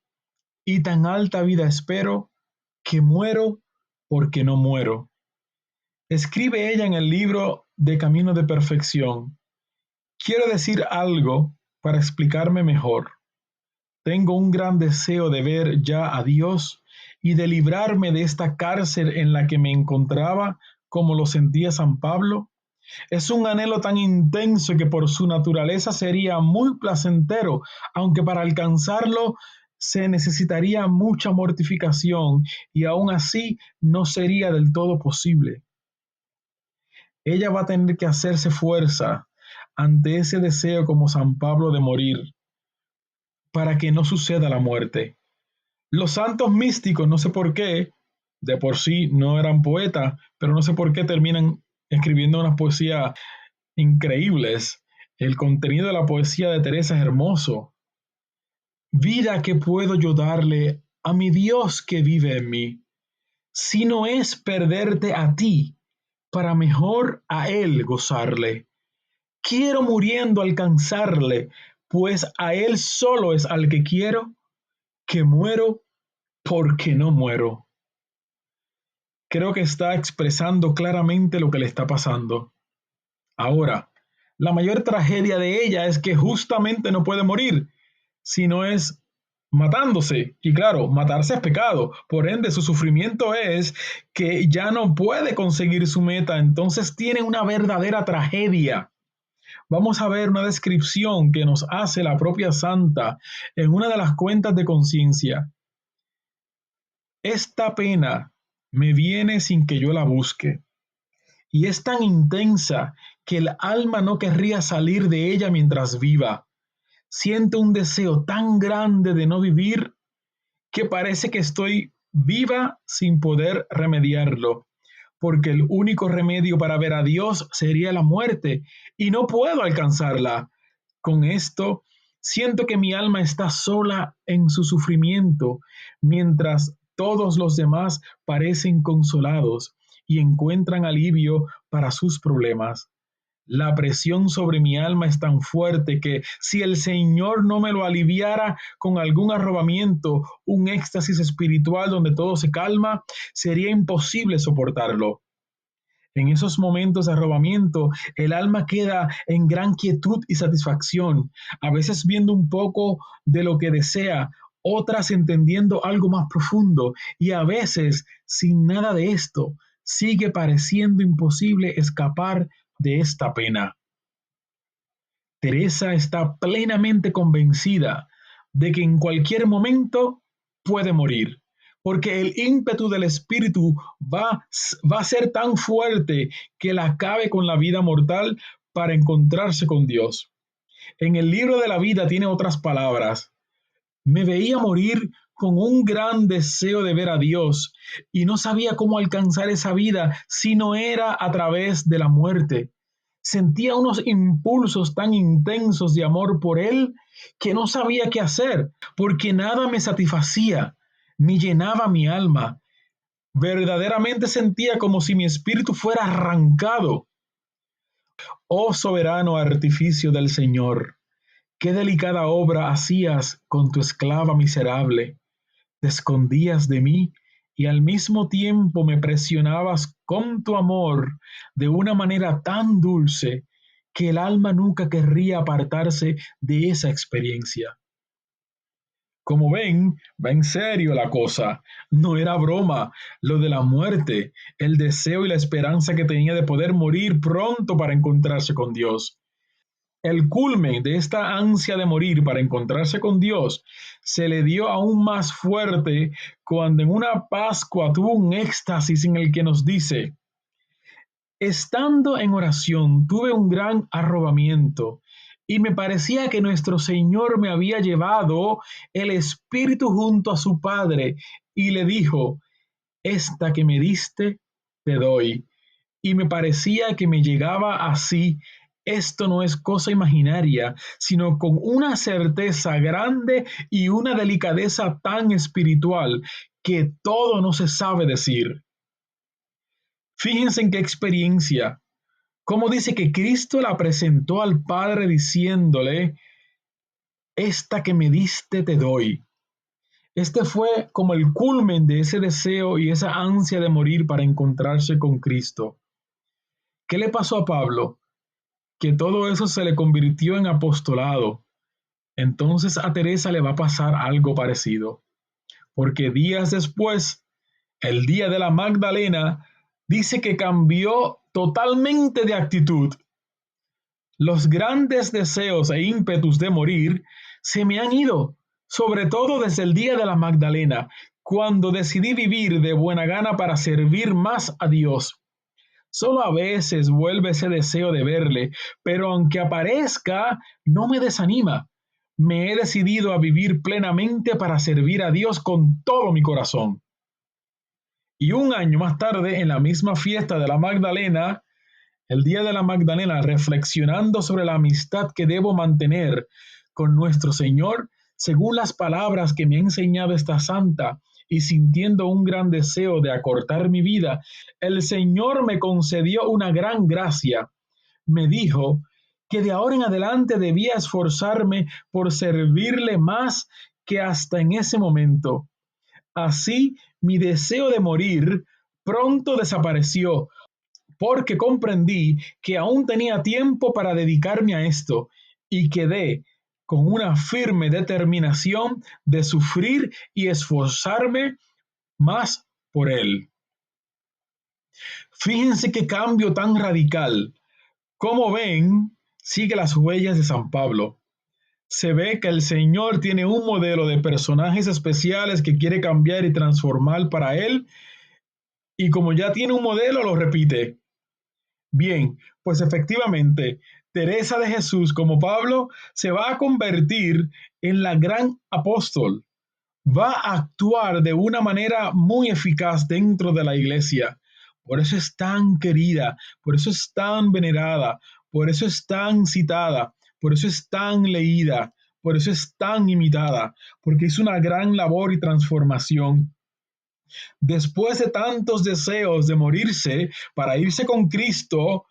y tan alta vida espero, que muero porque no muero. Escribe ella en el libro de Camino de Perfección. Quiero decir algo para explicarme mejor. Tengo un gran deseo de ver ya a Dios y de librarme de esta cárcel en la que me encontraba, como lo sentía San Pablo. Es un anhelo tan intenso que por su naturaleza sería muy placentero, aunque para alcanzarlo se necesitaría mucha mortificación y aún así no sería del todo posible. Ella va a tener que hacerse fuerza ante ese deseo como San Pablo de morir para que no suceda la muerte. Los santos místicos, no sé por qué, de por sí no eran poetas, pero no sé por qué terminan escribiendo unas poesías increíbles. El contenido de la poesía de Teresa es hermoso. Vida que puedo yo darle a mi Dios que vive en mí, si no es perderte a ti, para mejor a Él gozarle. Quiero muriendo alcanzarle, pues a Él solo es al que quiero, que muero porque no muero. Creo que está expresando claramente lo que le está pasando. Ahora, la mayor tragedia de ella es que justamente no puede morir, sino es matándose. Y claro, matarse es pecado. Por ende, su sufrimiento es que ya no puede conseguir su meta. Entonces tiene una verdadera tragedia. Vamos a ver una descripción que nos hace la propia santa en una de las cuentas de conciencia. Esta pena me viene sin que yo la busque, y es tan intensa que el alma no querría salir de ella mientras viva. Siento un deseo tan grande de no vivir que parece que estoy viva sin poder remediarlo, porque el único remedio para ver a Dios sería la muerte, y no puedo alcanzarla. Con esto, siento que mi alma está sola en su sufrimiento, mientras todos los demás parecen consolados y encuentran alivio para sus problemas. La presión sobre mi alma es tan fuerte que si el Señor no me lo aliviara con algún arrobamiento, un éxtasis espiritual donde todo se calma, sería imposible soportarlo. En esos momentos de arrobamiento, el alma queda en gran quietud y satisfacción, a veces viendo un poco de lo que desea, otras entendiendo algo más profundo y a veces, sin nada de esto, sigue pareciendo imposible escapar de esta pena. Teresa está plenamente convencida de que en cualquier momento puede morir, porque el ímpetu del espíritu va a ser tan fuerte que la acabe con la vida mortal para encontrarse con Dios. En el libro de la vida tiene otras palabras. Me veía morir con un gran deseo de ver a Dios y no sabía cómo alcanzar esa vida si no era a través de la muerte. Sentía unos impulsos tan intensos de amor por Él que no sabía qué hacer, porque nada me satisfacía ni llenaba mi alma. Verdaderamente sentía como si mi espíritu fuera arrancado. Oh soberano artificio del Señor, qué delicada obra hacías con tu esclava miserable. Te escondías de mí y al mismo tiempo me presionabas con tu amor de una manera tan dulce que el alma nunca querría apartarse de esa experiencia. Como ven, va en serio la cosa. No era broma. Lo de la muerte, el deseo y la esperanza que tenía de poder morir pronto para encontrarse con Dios. El culmen de esta ansia de morir para encontrarse con Dios se le dio aún más fuerte cuando en una Pascua tuvo un éxtasis en el que nos dice: estando en oración tuve un gran arrobamiento y me parecía que nuestro Señor me había llevado el Espíritu junto a su Padre y le dijo: esta que me diste, te doy. Y me parecía que me llegaba así: esto no es cosa imaginaria, sino con una certeza grande y una delicadeza tan espiritual que todo no se sabe decir. Fíjense en qué experiencia, cómo dice que Cristo la presentó al Padre diciéndole: esta que me diste te doy. Este fue como el culmen de ese deseo y esa ansia de morir para encontrarse con Cristo. ¿Qué le pasó a Pablo? Que todo eso se le convirtió en apostolado. Entonces a Teresa le va a pasar algo parecido, porque días después, el día de la Magdalena, dice que cambió totalmente de actitud. Los grandes deseos e ímpetus de morir se me han ido, sobre todo desde el día de la Magdalena, cuando decidí vivir de buena gana para servir más a Dios. Solo a veces vuelve ese deseo de verle, pero aunque aparezca, no me desanima. Me he decidido a vivir plenamente para servir a Dios con todo mi corazón. Y un año más tarde, en la misma fiesta de la Magdalena, el día de la Magdalena, reflexionando sobre la amistad que debo mantener con nuestro Señor, según las palabras que me ha enseñado esta santa, y sintiendo un gran deseo de acortar mi vida, el Señor me concedió una gran gracia. Me dijo que de ahora en adelante debía esforzarme por servirle más que hasta en ese momento. Así, mi deseo de morir pronto desapareció, porque comprendí que aún tenía tiempo para dedicarme a esto y quedé con una firme determinación de sufrir y esforzarme más por él. Fíjense qué cambio tan radical. Como ven, sigue las huellas de San Pablo. Se ve que el Señor tiene un modelo de personajes especiales que quiere cambiar y transformar para él, y como ya tiene un modelo, lo repite. Bien, pues efectivamente, Teresa de Jesús, como Pablo, se va a convertir en la gran apóstol. Va a actuar de una manera muy eficaz dentro de la iglesia. Por eso es tan querida, por eso es tan venerada, por eso es tan citada, por eso es tan leída, por eso es tan imitada, porque es una gran labor y transformación. Después de tantos deseos de morirse para irse con Cristo,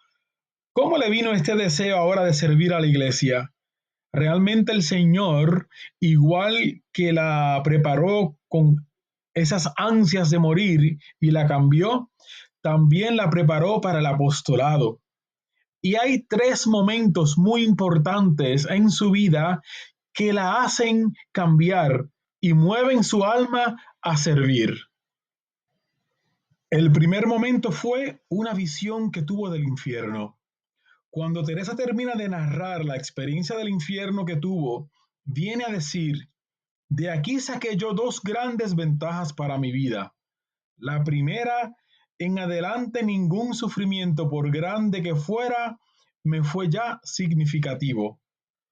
¿cómo le vino este deseo ahora de servir a la iglesia? Realmente el Señor, igual que la preparó con esas ansias de morir y la cambió, también la preparó para el apostolado. Y hay tres momentos muy importantes en su vida que la hacen cambiar y mueven su alma a servir. El primer momento fue una visión que tuvo del infierno. Cuando Teresa termina de narrar la experiencia del infierno que tuvo, viene a decir: de aquí saqué yo dos grandes ventajas para mi vida. La primera, en adelante ningún sufrimiento, por grande que fuera, me fue ya significativo.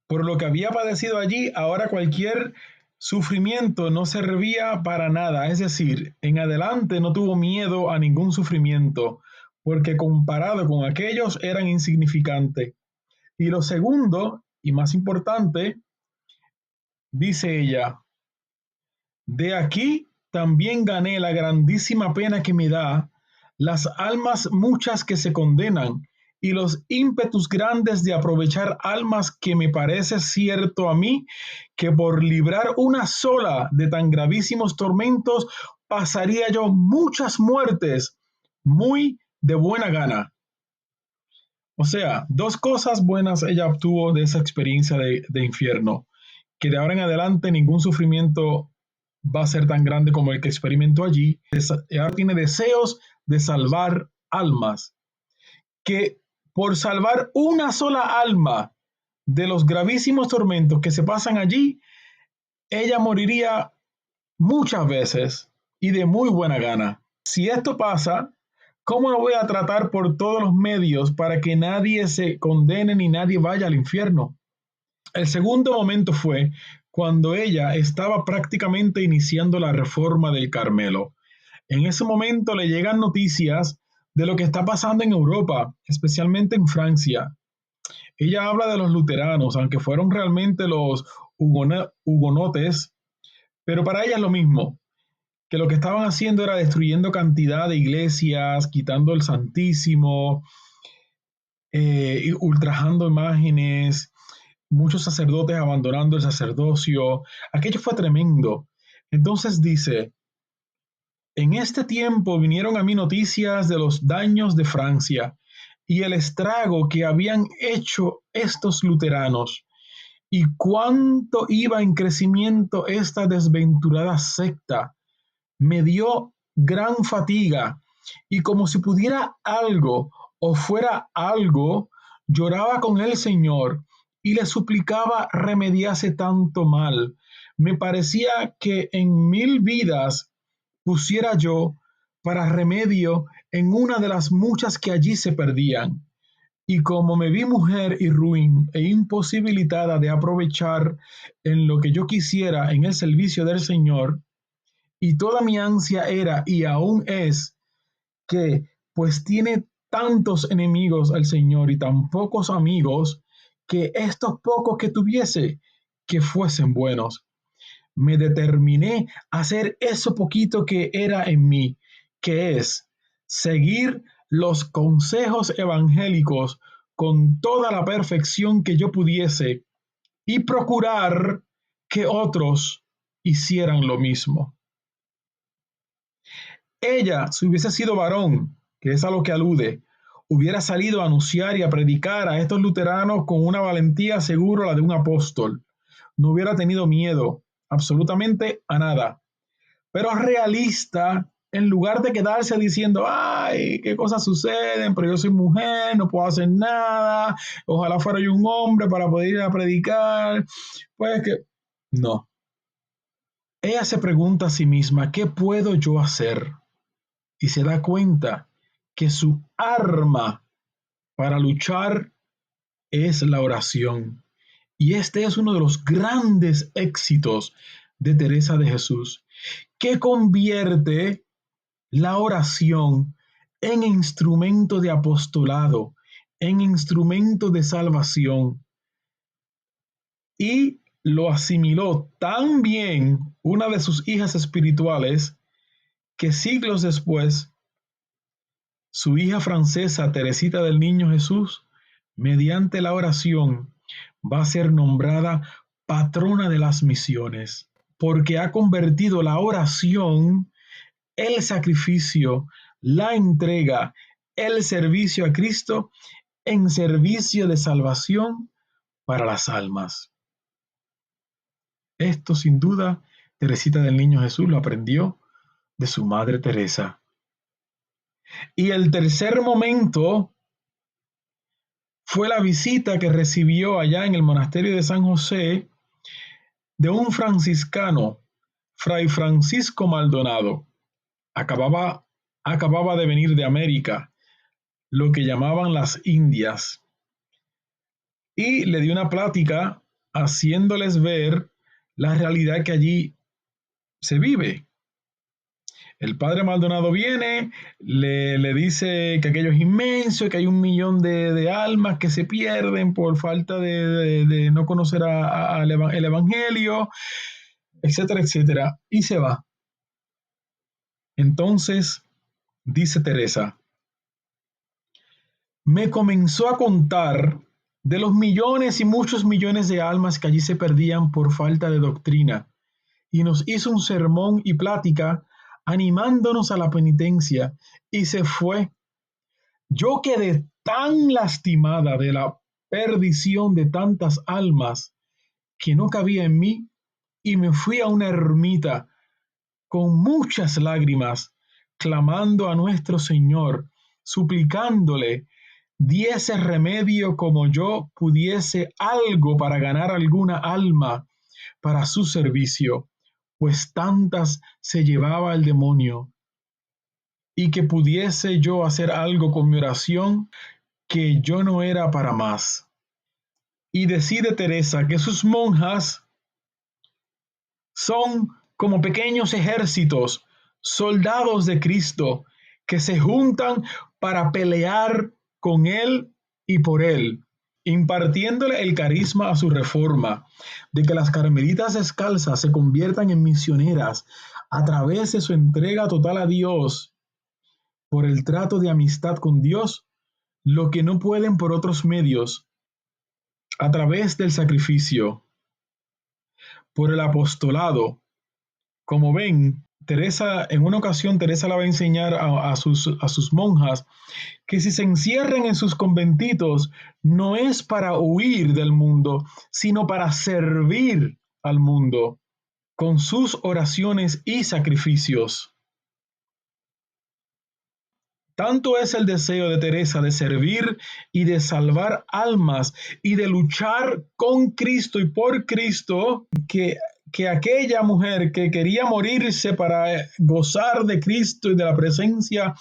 Por lo que había padecido allí, ahora cualquier sufrimiento no servía para nada, es decir, en adelante no tuvo miedo a ningún sufrimiento, porque comparado con aquellos eran insignificantes. Y lo segundo, y más importante, dice ella, de aquí también gané la grandísima pena que me da, las almas muchas que se condenan y los ímpetus grandes de aprovechar almas que me parece cierto a mí que por librar una sola de tan gravísimos tormentos pasaría yo muchas muertes muy de buena gana. O sea, dos cosas buenas ella obtuvo de esa experiencia de infierno, que de ahora en adelante ningún sufrimiento va a ser tan grande como el que experimentó allí. Ahora tiene deseos de salvar almas, que por salvar una sola alma de los gravísimos tormentos que se pasan allí, ella moriría muchas veces y de muy buena gana. Si esto pasa, ¿cómo lo voy a tratar por todos los medios para que nadie se condene ni nadie vaya al infierno? El segundo momento fue cuando ella estaba prácticamente iniciando la reforma del Carmelo. En ese momento le llegan noticias de lo que está pasando en Europa, especialmente en Francia. Ella habla de los luteranos, aunque fueron realmente los hugonotes, pero para ella es lo mismo, que lo que estaban haciendo era destruyendo cantidad de iglesias, quitando el Santísimo, ultrajando imágenes, muchos sacerdotes abandonando el sacerdocio. Aquello fue tremendo. Entonces dice, en este tiempo vinieron a mí noticias de los daños de Francia y el estrago que habían hecho estos luteranos y cuánto iba en crecimiento esta desventurada secta. Me dio gran fatiga y como si pudiera algo o fuera algo, lloraba con el Señor y le suplicaba remediase tanto mal. Me parecía que en 1000 vidas pusiera yo para remedio en una de las muchas que allí se perdían. Y como me vi mujer y ruin e imposibilitada de aprovechar en lo que yo quisiera en el servicio del Señor, y toda mi ansia era y aún es que, pues tiene tantos enemigos al Señor y tan pocos amigos, que estos pocos que tuviese, que fuesen buenos. Me determiné a hacer eso poquito que era en mí, que es seguir los consejos evangélicos con toda la perfección que yo pudiese y procurar que otros hicieran lo mismo. Ella, si hubiese sido varón, que es a lo que alude, hubiera salido a anunciar y a predicar a estos luteranos con una valentía seguro la de un apóstol. No hubiera tenido miedo absolutamente a nada. Pero realista, en lugar de quedarse diciendo, ay, qué cosas suceden, pero yo soy mujer, no puedo hacer nada, ojalá fuera yo un hombre para poder ir a predicar, pues que no. Ella se pregunta a sí misma, ¿qué puedo yo hacer? Y se da cuenta que su arma para luchar es la oración. Y este es uno de los grandes éxitos de Teresa de Jesús, que convierte la oración en instrumento de apostolado, en instrumento de salvación. Y lo asimiló tan bien una de sus hijas espirituales que siglos después su hija francesa, Teresita del Niño Jesús, mediante la oración, va a ser nombrada patrona de las misiones, porque ha convertido la oración, el sacrificio, la entrega, el servicio a Cristo en servicio de salvación para las almas. Esto sin duda, Teresita del Niño Jesús lo aprendió de su madre Teresa. Y el tercer momento fue la visita que recibió allá en el monasterio de San José de un franciscano, Fray Francisco Maldonado. Acababa de venir de América, lo que llamaban las Indias, y le dio una plática haciéndoles ver la realidad que allí se vive. El padre Maldonado viene, le dice que aquello es inmenso, que hay 1 millón de almas que se pierden por falta de no conocer el Evangelio, etcétera, etcétera, y se va. Entonces, dice Teresa, me comenzó a contar de los millones y muchos millones de almas que allí se perdían por falta de doctrina, y nos hizo un sermón y plática animándonos a la penitencia, y se fue. Yo quedé tan lastimada de la perdición de tantas almas que no cabía en mí, y me fui a una ermita con muchas lágrimas, clamando a nuestro Señor, suplicándole diese remedio como yo pudiese algo para ganar alguna alma para su servicio, pues tantas se llevaba el demonio, y que pudiese yo hacer algo con mi oración, que yo no era para más. Y decide Teresa que sus monjas son como pequeños ejércitos, soldados de Cristo, que se juntan para pelear con Él y por Él, impartiéndole el carisma a su reforma, de que las carmelitas descalzas se conviertan en misioneras a través de su entrega total a Dios por el trato de amistad con Dios, lo que no pueden por otros medios, a través del sacrificio, por el apostolado. Como ven, en una ocasión, Teresa le va a enseñar a sus monjas que si se encierran en sus conventitos, no es para huir del mundo, sino para servir al mundo con sus oraciones y sacrificios. Tanto es el deseo de Teresa de servir y de salvar almas y de luchar con Cristo y por Cristo, que aquella mujer que quería morirse para gozar de Cristo y de la presencia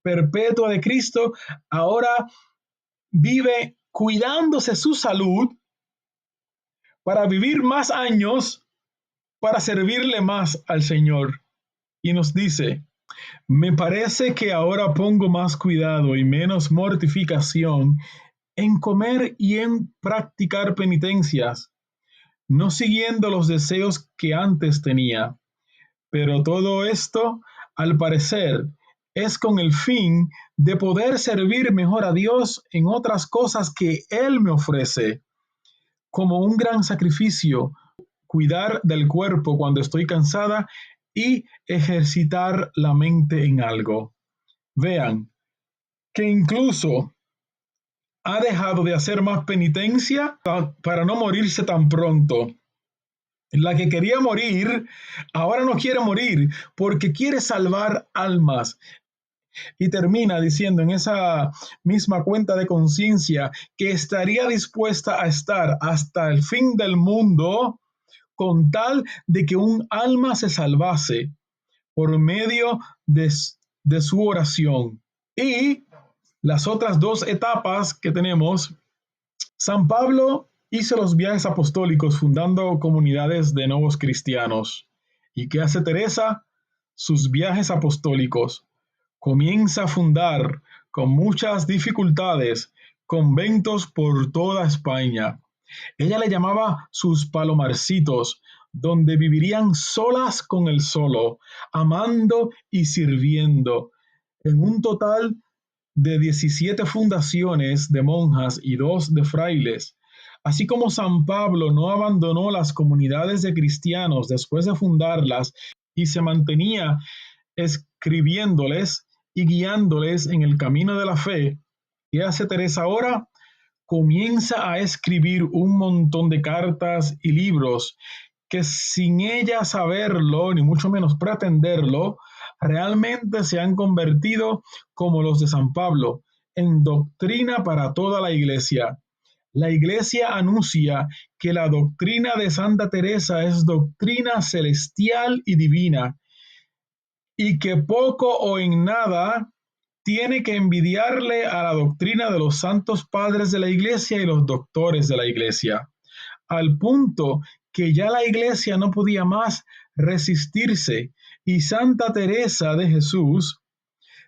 perpetua de Cristo, ahora vive cuidándose su salud para vivir más años, para servirle más al Señor. Y nos dice, me parece que ahora pongo más cuidado y menos mortificación en comer y en practicar penitencias, no siguiendo los deseos que antes tenía. Pero todo esto, al parecer, es con el fin de poder servir mejor a Dios en otras cosas que Él me ofrece, como un gran sacrificio, cuidar del cuerpo cuando estoy cansada y ejercitar la mente en algo. Vean que incluso ha dejado de hacer más penitencia para no morirse tan pronto. La que quería morir, ahora no quiere morir porque quiere salvar almas. Y termina diciendo en esa misma cuenta de conciencia que estaría dispuesta a estar hasta el fin del mundo con tal de que un alma se salvase por medio de su oración. Y las otras 2 etapas que tenemos, San Pablo hizo los viajes apostólicos fundando comunidades de nuevos cristianos. ¿Y qué hace Teresa? Sus viajes apostólicos. Comienza a fundar, con muchas dificultades, conventos por toda España. Ella le llamaba sus palomarcitos, donde vivirían solas con el solo, amando y sirviendo, en un total de 17 fundaciones de monjas y 2 de frailes. Así como San Pablo no abandonó las comunidades de cristianos después de fundarlas y se mantenía escribiéndoles y guiándoles en el camino de la fe, ¿qué hace Teresa ahora? Comienza a escribir un montón de cartas y libros que sin ella saberlo, ni mucho menos pretenderlo, realmente se han convertido, como los de San Pablo, en doctrina para toda la Iglesia. La Iglesia anuncia que la doctrina de Santa Teresa es doctrina celestial y divina, y que poco o en nada tiene que envidiarle a la doctrina de los santos padres de la Iglesia y los doctores de la Iglesia, al punto que ya la iglesia no podía más resistirse y Santa Teresa de Jesús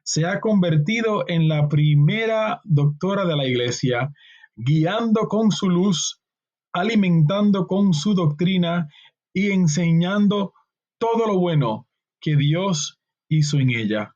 se ha convertido en la primera doctora de la iglesia, guiando con su luz, alimentando con su doctrina y enseñando todo lo bueno que Dios hizo en ella.